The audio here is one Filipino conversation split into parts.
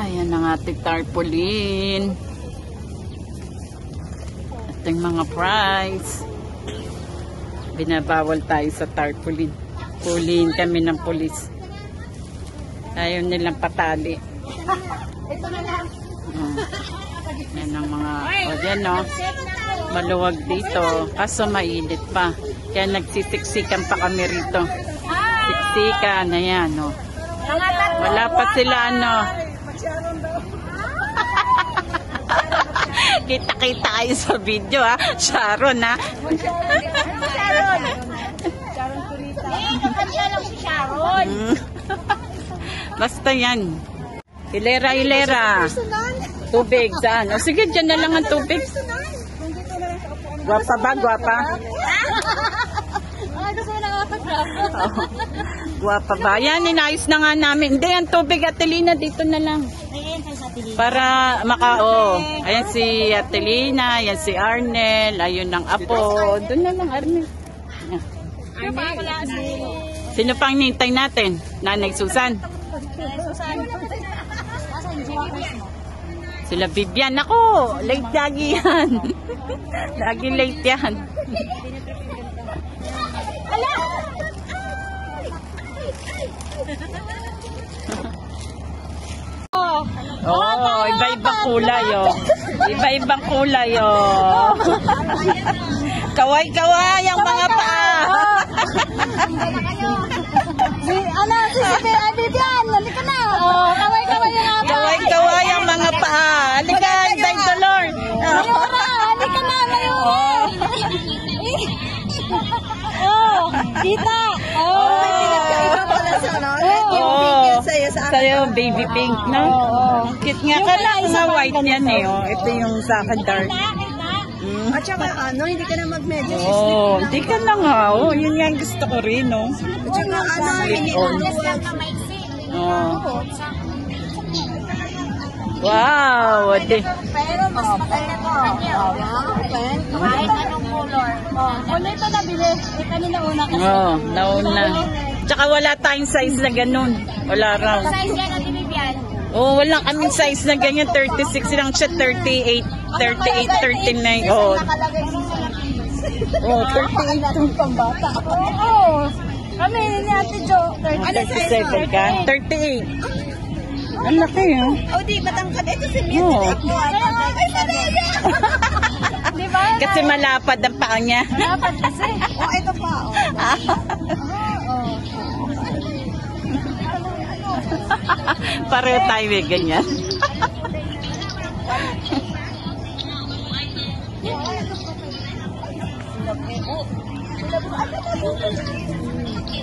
Ayan ang ating tarpaulin. Ating mga price. Binabawal tayo sa tarpaulin. Puliin kami ng pulis. Ayaw nilang patali. Ito na lang. Yan ang mga, yan no. Maluwag dito. Kaso mainit pa. Kaya nagsisiksikan pa kami rito. Siksikan, ayan no. Wala pa sila ano. Kita-kita kayo sa video ha. Sharon ha. Sharon. Sharon Turita. Kakanta lang si Sharon. Basta yan. Hilera. Tubig, saan? O sige, dyan na lang ang tubig. Gwapa ba? Gwapa? Gusto mo nakakapag-grab. Gwapa ba? Yan, inayos na nga namin. Hindi, ang tubig, Atelina, dito na lang. Para makao. Ayan si Atelina, ayan si Arnel, ayun ang apo. Doon na lang, Arnel. Sino pang nintay natin? Nanay Susan. Sila Vivian. Ako, late lagi yan. Lagi late yan. Oh, iba-ibang kulay oh. Iba-ibang kulay oh. Kaway-kaway ang mga paa. Ano, si Vivian, halika na. Oh, kaway-kaway yung mga paa. Kaway-kaway ang mga paa. Halika, thank the Lord. Mayura, halika na, Mayura. Oh, kita. Oh, pinagkaiba pala sa ano. Sa'yo, baby pink, no? Cute nga ka lang sa white yan eh. Oh. Ito yung sa akin dark. At saka ano, hindi ka na mag-media. Oh, hindi ka na nga. Oh, yun nga ang gusto ko rin, no? At saka ano, hindi Oh. Wow! pero mas maganda to. Kahit anong color. Ano ito nabili? Kanina una kasi. Oh, nauna. Tsaka wala tayong size na ganun. Wala raw. Size yan natin, Vivian. Oh, wala kaming size na ganyan. 36 lang siya. 38, 39. Oh, Nakalagay sa oh 38 yung pambata. Oo. Kami ni Ate Jo. 37 ka? 38. Ang laki, ha? Oh, di matangkad. Ito si Mia. Oo. Ay, Sadeya! Di ba? Kasi malapad ang paa niya. Dapat kasi. Oh, ito pa. Pareho tayo may ganyan.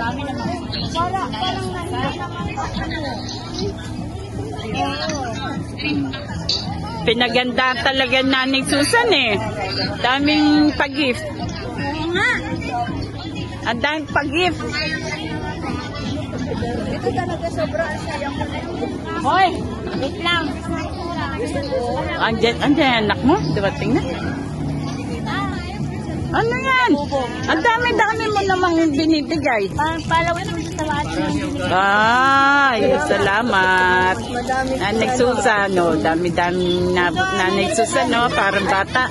Dami naman. Parang Pinagandaan talaga Nanay Susan eh. Daming pag-gift. Ang daming pag-gift. ito talaga sobrang sayang ko na yun. Hoy! Wait lang. Andyan anak mo? Dumating na? Ano yan? Ang dami-dami mo namang binibigay. Palawin mo sa lahat. Ay, salamat. Nanay Susan, no? Dami-dami nabot Nanay Susan, no? Parang bata.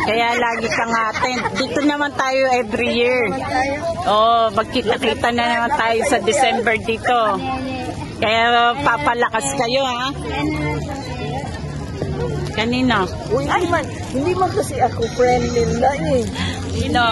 Kaya lagi kang atin. Dito naman tayo every year. Oh, magkita-kita na naman tayo sa December dito. Kaya papalakas kayo, ha? Kanina? Uy, hindi man kasi ako friendly na eh. Sino?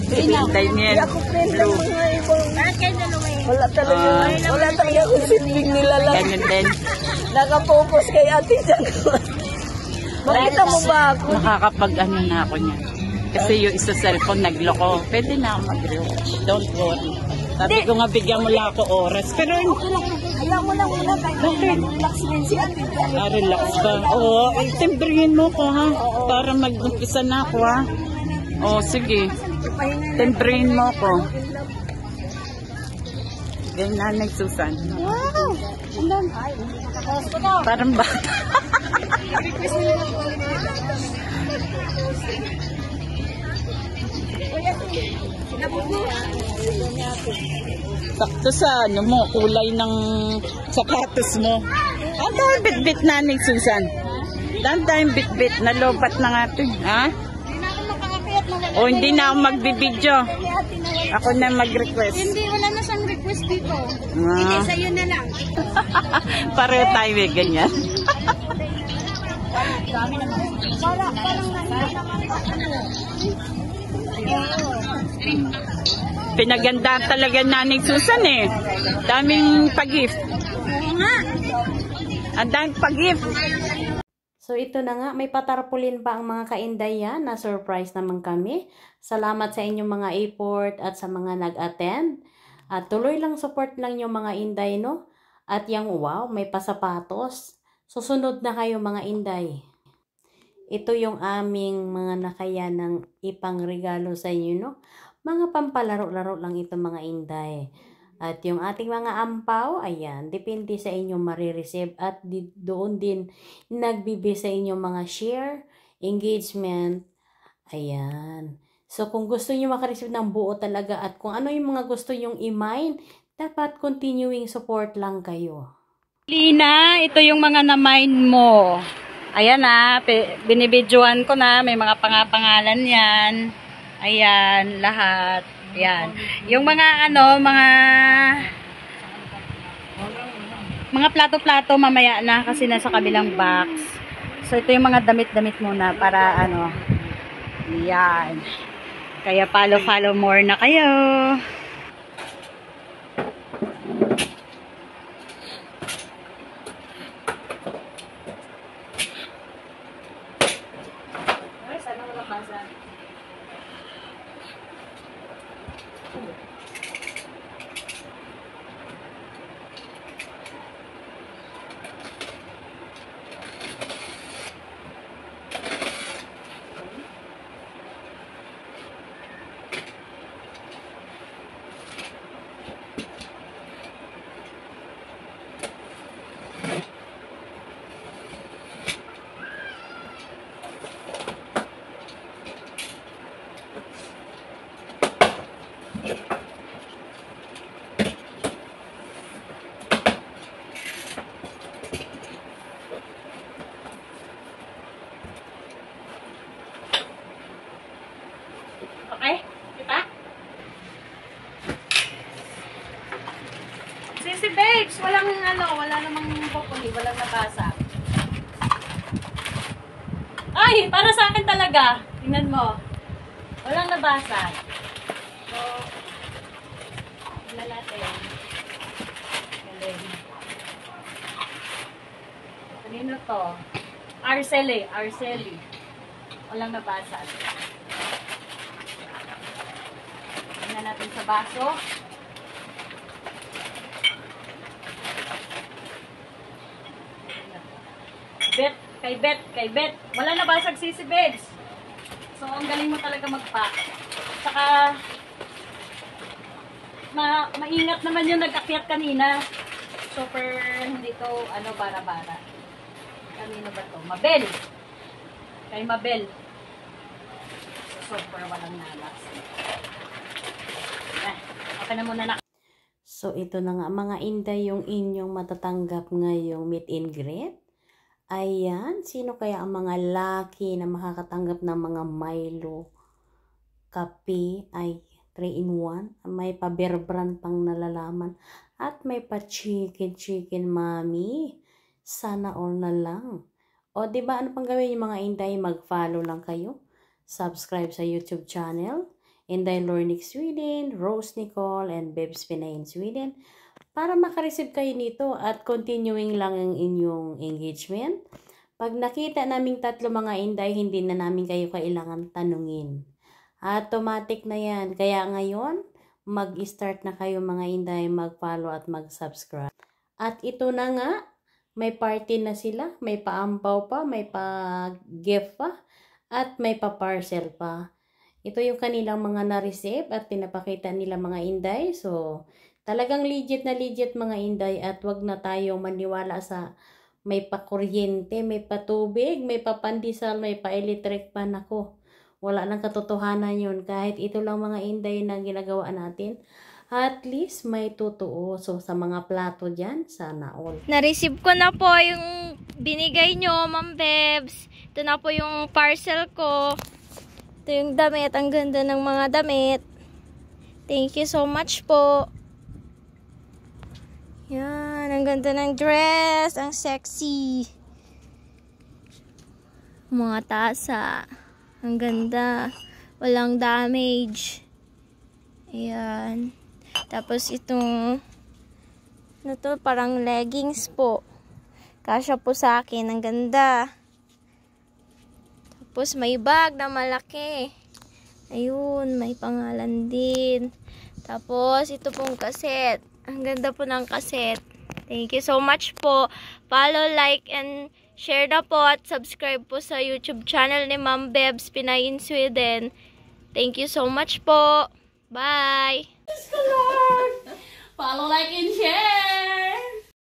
Daniel. Hindi ako friendly ng mga ibang. Bakit kayo dalawa eh? Wala talaga akong silbing nila lang. Ganyan din. Nakapokus kay Ate Jan. Makita mo ba ako? Nakakapag-ano na ako niya. Kasi yung isa cellphone nagloko. Pwede na ako mag-relax. Don't worry. Sabi ko nga bigyan mo lang ako oras. Pero Alam mo lang una tayo. Relax din si Ate Jan. relax ba? Oo, timbrihin mo ko ha. Para mag-umpisa na ako ha. Oo, sige. Timbrihin mo ko. Ganyan Nanay Susan. Wow! Parang bata. Kuya, Sakto sa ano mo, kulay ng sapatos mo. Ang dami bit-bit na ni Susan. Dami bit-bit, nalobat na nga ito. Ha? O hindi na ako magbibideo. Ako na mag-request. Hindi, wala na siyang request dito. Ah. Sa'yo na lang. Pareho tayo may ganyan. Parang Pinagandaan talaga naning Susan eh. Daming pag-gift. Oo nga. Ang daming pag-gift. So ito na nga, may patarpulin pa ang mga kaindayan na surprise naman kami. Salamat sa inyong mga effort at sa mga nag-attend. At tuloy lang support lang yung mga inday, no? At yung wow, may pasapatos. Susunod na kayo mga inday. Ito yung aming mga nakayanang ipang regalo sa inyo, no? Mga pampalaro-laro lang ito mga inday. At yung ating mga ampaw, ayan, depende sa inyong marireceive at doon din nagbibi sa inyong mga share, engagement, ayan. So kung gusto nyo makareceive ng buo talaga at kung ano yung mga gusto nyong i-mine, dapat continuing support lang kayo. Lina, ito yung mga na-mine mo. Ayan na, binibidyoan ko na, may mga pangalan yan. Ayan, lahat. Ayan. Yung mga mga plato-plato mamaya na kasi nasa kabilang box. So ito yung mga damit-damit muna para Ayan. Kaya follow more na kayo. Okay? Kita? Sisi babes, wala namang bukuli, walang nabasa. Ay, para sa akin talaga. Tingnan mo. Walang nabasa. So, tingnan natin. Galing. Kanino to? Arceli. Walang nabasa. Tingnan natin sa baso. Kay Bet. Wala nabasag sisi babes. So, ang galing mo talaga mag-pack. Saka, maingat naman yung nag-akyat kanina. Super, hindi to, bara-bara. Kanino ba to? Mabel. Kay Mabel. So, super walang nalas. Okay na muna na. So ito na nga mga inday yung inyong matatanggap ngayong meet and greet. Ayan, sino kaya ang mga lucky na makakatanggap ng mga Milo kape ay 3-in-1? May pa Bear Brand pang nalalaman at may pa chicken mami. Sana all na lang. O diba ano pang gawin yung mga inday? Mag-follow lang kayo. Subscribe sa YouTube channel. Inday Lornick Sweden, Rose Nicole, and Bebs Pinay in Sweden. Para makareceive kayo nito at continuing lang ang inyong engagement. Pag nakita naming tatlo mga inday, hindi na namin kayo kailangan tanungin. Automatic na yan. Kaya ngayon, mag-start na kayo mga inday, mag-follow at mag-subscribe. At ito na nga, may party na sila, may paampaw pa, may pa-gift pa, at may pa-parcel pa. Ito yung kanilang mga na-receive at pinapakita nila mga inday. So, talagang legit na legit mga inday at wag na tayo maniwala sa may pa-kuryente, may pa-tubig, may pa-pandesal, may pa-electric pan ako. wala nang katotohanan yun. Kahit ito lang mga inday na ginagawa natin, at least may totoo. So, sa mga plato dyan, sana all. Na-receive ko na po yung binigay nyo, Ma'am Bebs. Ito na po yung parcel ko. Ito yung damit. Ang ganda ng mga damit. Thank you so much po. Yan. Ang ganda ng dress. Ang sexy. Mga tasa. Ang ganda. Walang damage. Ayan. Tapos itong ano to, parang leggings po. Kasya po sa akin. Ang ganda. Tapos may bag na malaki. Ayun, may pangalan din. Tapos ito pong cassette. Ang ganda po ng cassette. Thank you so much po. Follow, like, and share na po at subscribe po sa YouTube channel ni Ma'am Bebs Pinay in Sweden. Thank you so much po. Bye! Follow, like, and share!